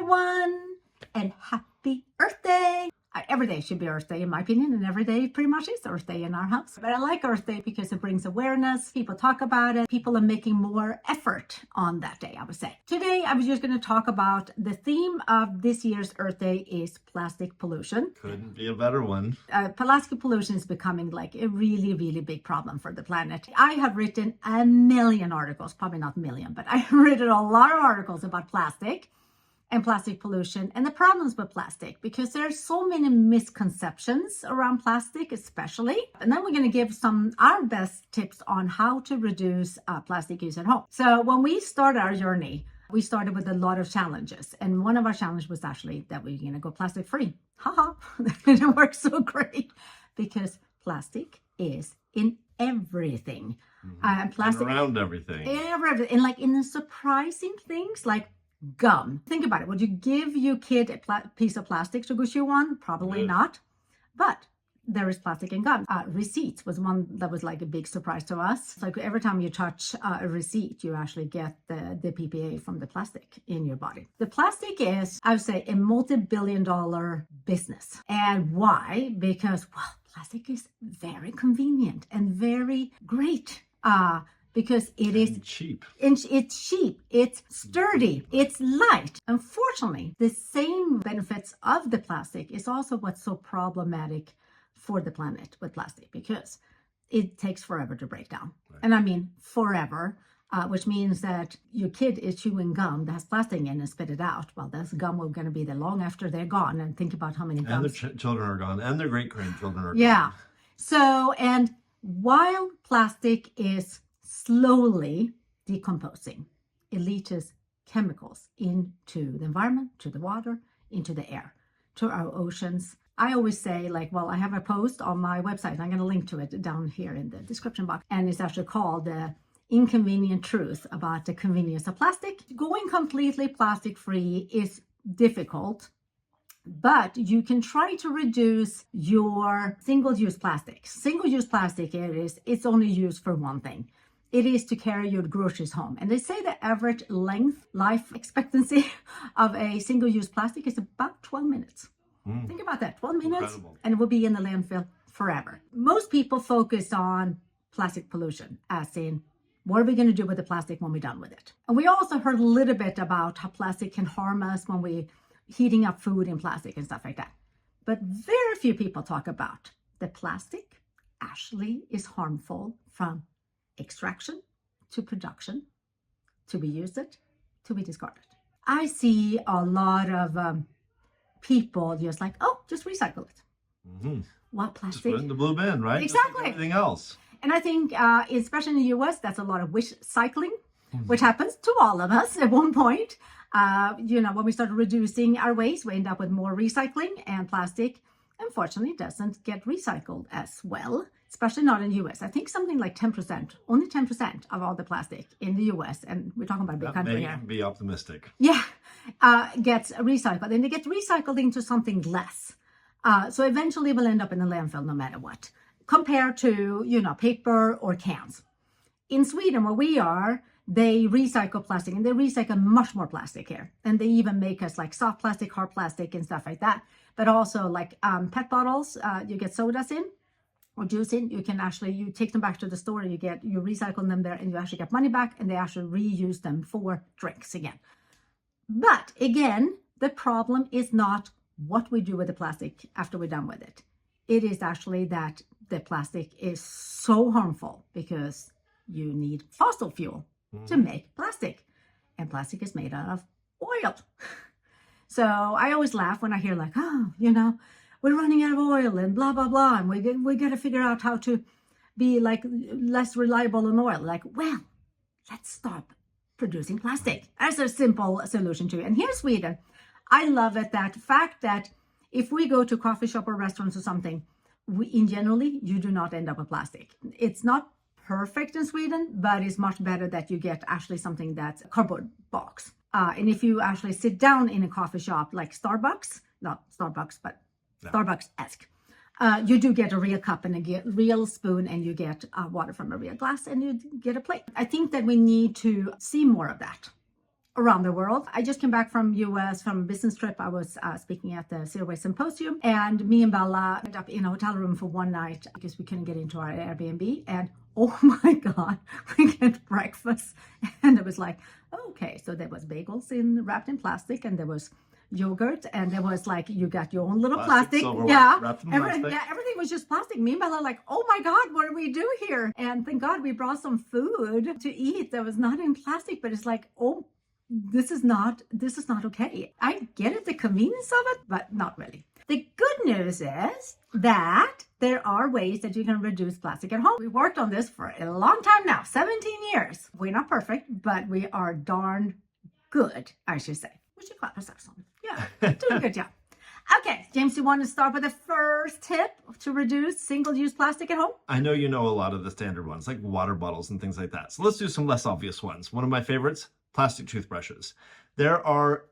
everyone, and happy Earth Day. Every day should be Earth Day in my opinion, and every day pretty much is Earth Day in our house. But I like Earth Day because it brings awareness, people talk about it, people are making more effort on that day, I would say. Today I was just going to talk about the theme of this year's Earth Day is plastic pollution. Couldn't be a better one. Plastic pollution is becoming like a really, really big problem for the planet. I have written a million articles, probably not a million, but I've written a lot of articles about plastic and plastic pollution and the problems with plastic, because there are so many misconceptions around plastic especially. And then we're going to give our best tips on how to reduce plastic use at home. So when we started our journey, we started with a lot of challenges, and one of our challenges was actually that we're going to go plastic free. Haha, that didn't work so great because plastic is in everything. Plastic and around everything. And like in the surprising things like gum. Think about it. Would you give your kid a piece of plastic to go chew on? Probably not. But there is plastic in gum. Receipts was one that was like a big surprise to us. Like every time you touch a receipt, you actually get the PPA from the plastic in your body. The plastic is, I would say, a multi-billion-dollar business. And why? Because, well, plastic is very convenient and very great. Because it is cheap. It's cheap, it's sturdy, it's light. Unfortunately, the same benefits of the plastic is also what's so problematic for the planet with plastic, because it takes forever to break down. Right. And I mean forever, which means that your kid is chewing gum that has plastic in and spit it out. Well, this gum will going to be there long after they're gone. And think about how many gums. And their children are gone, and their great-grandchildren are gone. Yeah. So, and while plastic is slowly decomposing, it leaches chemicals into the environment, to the water, into the air, to our oceans. I always say, like, well, I have a post on my website. I'm going to link to it down here in the description box. And it's actually called The Inconvenient Truth About the Convenience of Plastic. Going completely plastic free is difficult, but you can try to reduce your single-use plastic. Single-use plastic, it's only used for one thing. It is to carry your groceries home. And they say the average life expectancy of a single-use plastic is about 12 minutes. Think about that, 12 minutes, incredible. And it will be in the landfill forever. Most people focus on plastic pollution, as in, what are we going to do with the plastic when we're done with it? And we also heard a little bit about how plastic can harm us when we're heating up food in plastic and stuff like that. But very few people talk about the plastic actually is harmful from extraction to production, to be used, to be discarded. I see a lot of people just like, oh, just recycle it. What plastic? Just put it in the blue bin, right? Exactly. Just like everything else. And I think, especially in the US, that's a lot of wish cycling, which happens to all of us at one point. When we start reducing our waste, we end up with more recycling, and plastic, unfortunately, doesn't get recycled as well, especially not in the US. I think something like 10%, only 10% of all the plastic in the US, and we're talking about a big country here. That may be optimistic. Yeah, gets recycled, and they get recycled into something less. So eventually we'll end up in the landfill no matter what, compared to, paper or cans. In Sweden, where we are, they recycle plastic, and they recycle much more plastic here. And they even make us like soft plastic, hard plastic, and stuff like that. But also like PET bottles, you get sodas in or juice in, you take them back to the store, you recycle them there, and you actually get money back, and they actually reuse them for drinks again. But again, the problem is not what we do with the plastic after we're done with it. It is actually that the plastic is so harmful because you need fossil fuel to make plastic, and plastic is made out of oil. So I always laugh when I hear like, oh, we're running out of oil and blah, blah, blah. And we got to figure out how to be like less reliable on oil. Like, well, let's stop producing plastic. That's a simple solution to it. And here in Sweden, I love it, that fact that if we go to a coffee shop or restaurants or something, generally, you do not end up with plastic. It's not perfect in Sweden, but it's much better that you get actually something that's a cardboard box. And if you actually sit down in a coffee shop like Starbucks, not Starbucks, but Starbucks-esque, you do get a real cup and a real spoon, and you get water from a real glass, and you get a plate. I think that we need to see more of that. around the world. I just came back from US from a business trip. I was speaking at the Zero Waste Symposium, and me and Bella ended up in a hotel room for one night because we couldn't get into our Airbnb. And oh my God, we get breakfast. And it was like, okay, so there was bagels wrapped in plastic, and there was yogurt, and there was like, you got your own little plastic. Yeah. Everything was just plastic. Me and Bella like, oh my God, what do we do here? And thank God we brought some food to eat that was not in plastic, but it's like, oh, this is not okay. I get it, the convenience of it, but not really. The good news is that there are ways that you can reduce plastic at home. We worked on this for a long time now, 17 years. We're not perfect, but we are darn good, I should say. We should clap ourselves on. Yeah, doing a good job. Okay, James, you want to start with the first tip to reduce single-use plastic at home? I know you know a lot of the standard ones, like water bottles and things like that. So let's do some less obvious ones. One of my favorites, plastic toothbrushes. There are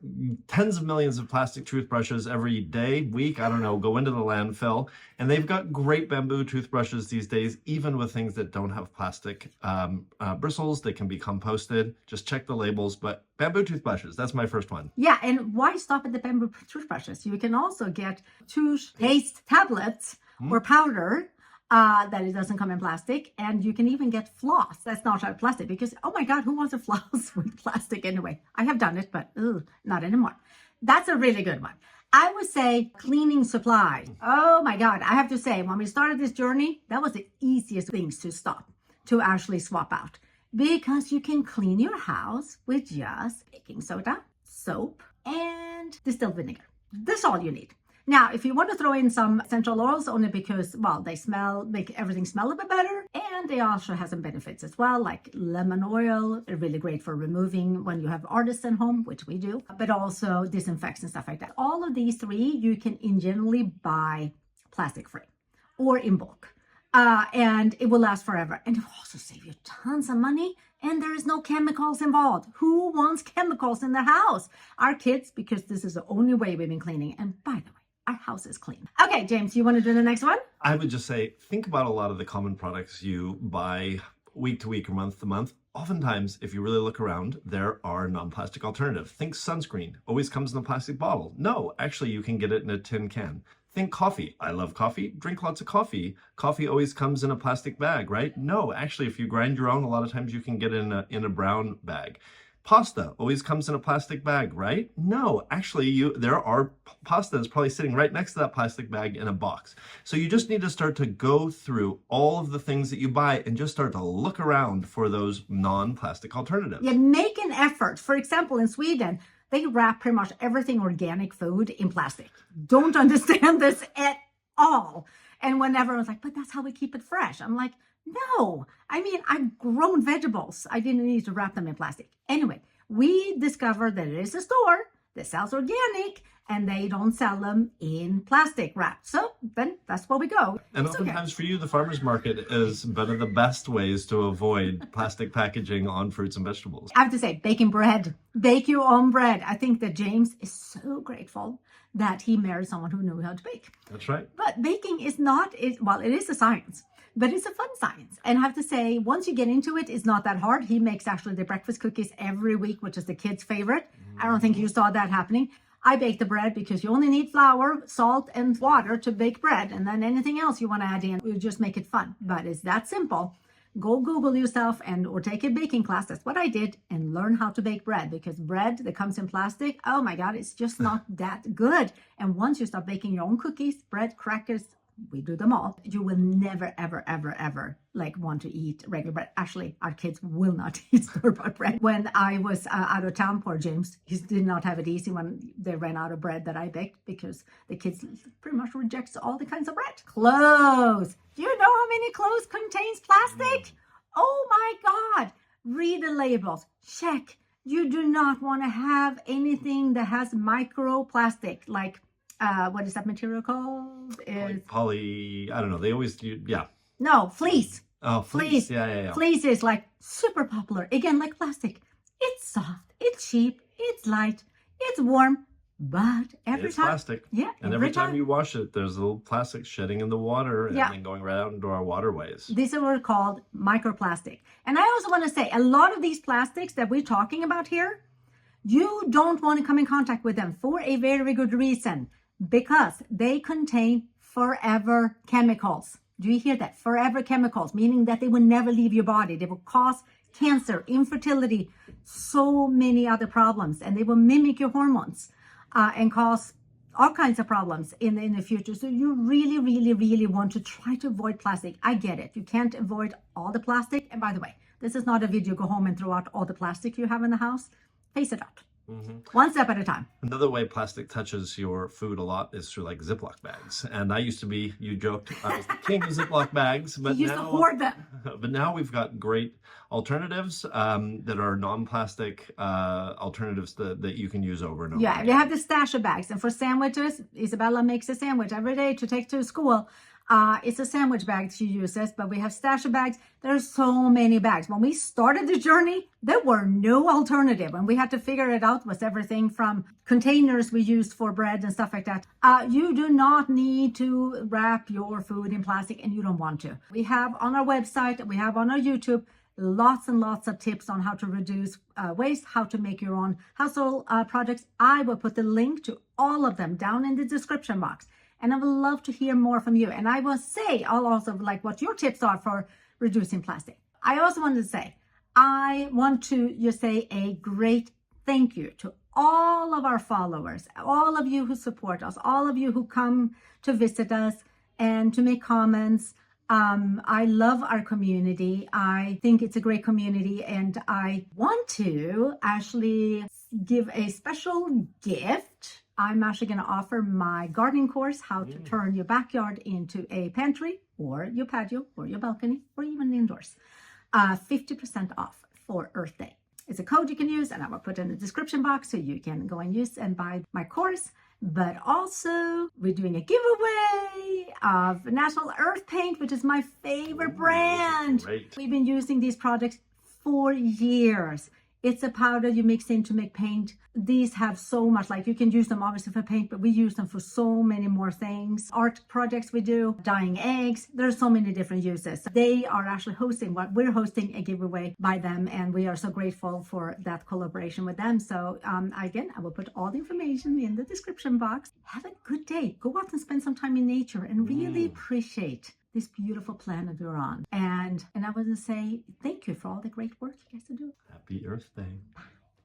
tens of millions of plastic toothbrushes every day, week, I don't know, go into the landfill. And they've got great bamboo toothbrushes these days, even with things that don't have plastic bristles. They can be composted. Just check the labels. But bamboo toothbrushes, that's my first one. Yeah, and why stop at the bamboo toothbrushes? You can also get toothpaste tablets or powder that it doesn't come in plastic, and you can even get floss that's not plastic, because oh my God, who wants a floss with plastic anyway? I have done it, but not anymore. That's a really good one. I would say cleaning supplies. Oh my God, I have to say, when we started this journey, that was the easiest things to stop, to actually swap out, because you can clean your house with just baking soda, soap, and distilled vinegar. That's all you need. Now, if you want to throw in some essential oils, only because, well, they make everything smell a bit better, and they also have some benefits as well, like lemon oil, really great for removing when you have artists in home, which we do, but also disinfects and stuff like that. All of these three, you can generally buy plastic-free or in bulk, and it will last forever, and it will also save you tons of money. And there is no chemicals involved. Who wants chemicals in their house? Our kids, because this is the only way we've been cleaning. And by the way, our house is clean. Okay, James, you want to do the next one? I would just say, think about a lot of the common products you buy week to week or month to month. Oftentimes, if you really look around, there are non-plastic alternatives. Think sunscreen, always comes in a plastic bottle. No, actually, you can get it in a tin can. Think coffee. I love coffee. Drink lots of coffee. Coffee always comes in a plastic bag, right? No, actually, if you grind your own, a lot of times you can get it in a brown bag. Pasta always comes in a plastic bag, right? No, actually, there are pasta that's probably sitting right next to that plastic bag in a box. So you just need to start to go through all of the things that you buy and just start to look around for those non-plastic alternatives. Yeah, make an effort. For example, in Sweden, they wrap pretty much everything organic food in plastic. Don't understand this at all. And when everyone's like, but that's how we keep it fresh. I'm like, no, I mean, I've grown vegetables. I didn't need to wrap them in plastic. Anyway, we discovered that there is a store that sells organic, and they don't sell them in plastic wrap. So then that's where we go. And oftentimes for you, the farmer's market is one of the best ways to avoid plastic packaging on fruits and vegetables. I have to say, baking bread, bake your own bread. I think that James is so grateful that he married someone who knew how to bake. That's right. But baking is not, well, it is a science. But it's a fun science. And I have to say, once you get into it, it's not that hard. He makes actually the breakfast cookies every week, which is the kids' favorite. I don't think you saw that happening. I bake the bread because you only need flour, salt, and water to bake bread. And then anything else you want to add in, you just make it fun. But it's that simple. Go Google yourself or take a baking class. That's what I did, and learn how to bake bread, because bread that comes in plastic, oh my God, it's just not that good. And once you start baking your own cookies, bread, crackers, we do them all, you will never, ever, ever, ever want to eat regular bread. Actually, our kids will not eat store-bought bread. When I was out of town, poor James, he did not have it easy when they ran out of bread that I baked, because the kids pretty much rejects all the kinds of bread. Clothes. Do you know how many clothes contains plastic? Oh my God. Read the labels. Check. You do not want to have anything that has microplastic, like what is that material called? Like poly, I don't know. They always do, yeah. No, fleece. Oh, fleece. Yeah. Fleece is like super popular. Again, like plastic. It's soft, it's cheap, it's light, it's warm, but it's plastic. Yeah. And every time you wash it, there's a little plastic shedding in the water and then going right out into our waterways. These are called microplastic. And I also want to say, a lot of these plastics that we're talking about here, You don't want to come in contact with them for a very good reason, because they contain forever chemicals. Do you hear that? Forever chemicals, meaning that they will never leave your body. They will cause cancer, infertility, so many other problems, and they will mimic your hormones and cause all kinds of problems in the future. So you really, really, really want to try to avoid plastic. I get it. You can't avoid all the plastic. And by the way, this is not a video go home and throw out all the plastic you have in the house. Phase it out. One step at a time. Another way plastic touches your food a lot is through like Ziploc bags. And I used to be, you joked, I was the king of Ziploc bags. But You used to hoard them. But now we've got great alternatives that are non-plastic alternatives that you can use over and over. Yeah, we have the stasher bags. And for sandwiches, Isabella makes a sandwich every day to take to school. It's a sandwich bag she uses, but we have stasher bags. There's so many bags. When we started the journey, there were no alternative, and we had to figure it out. Was everything from containers we used for bread and stuff like that. You do not need to wrap your food in plastic, and you don't want to. We have on our website, we have on our YouTube, lots and lots of tips on how to reduce waste, how to make your own household projects. I will put the link to all of them down in the description box. And I would love to hear more from you. And I will say, I'll also like what your tips are for reducing plastic. I also wanted to say, I want to just say a great thank you to all of our followers, all of you who support us, all of you who come to visit us and to make comments. I love our community. I think it's a great community, and I want to actually give a special gift. I'm actually going to offer my gardening course, how to turn your backyard into a pantry or your patio or your balcony or even indoors. 50% off for Earth Day. It's a code you can use, and I will put in the description box so you can go and use and buy my course. But also, we're doing a giveaway of National Earth Paint, which is my favorite brand. Great. We've been using these products for years. It's a powder you mix in to make paint. These have so much, like you can use them obviously for paint, but we use them for so many more things. Art projects we do, dyeing eggs. There's so many different uses. They are actually hosting we're hosting a giveaway by them, and we are so grateful for that collaboration with them. So again, I will put all the information in the description box. Have a good day. Go out and spend some time in nature and really appreciate this beautiful planet we're on. And I want to say thank you for all the great work you guys are doing. Happy Earth Day.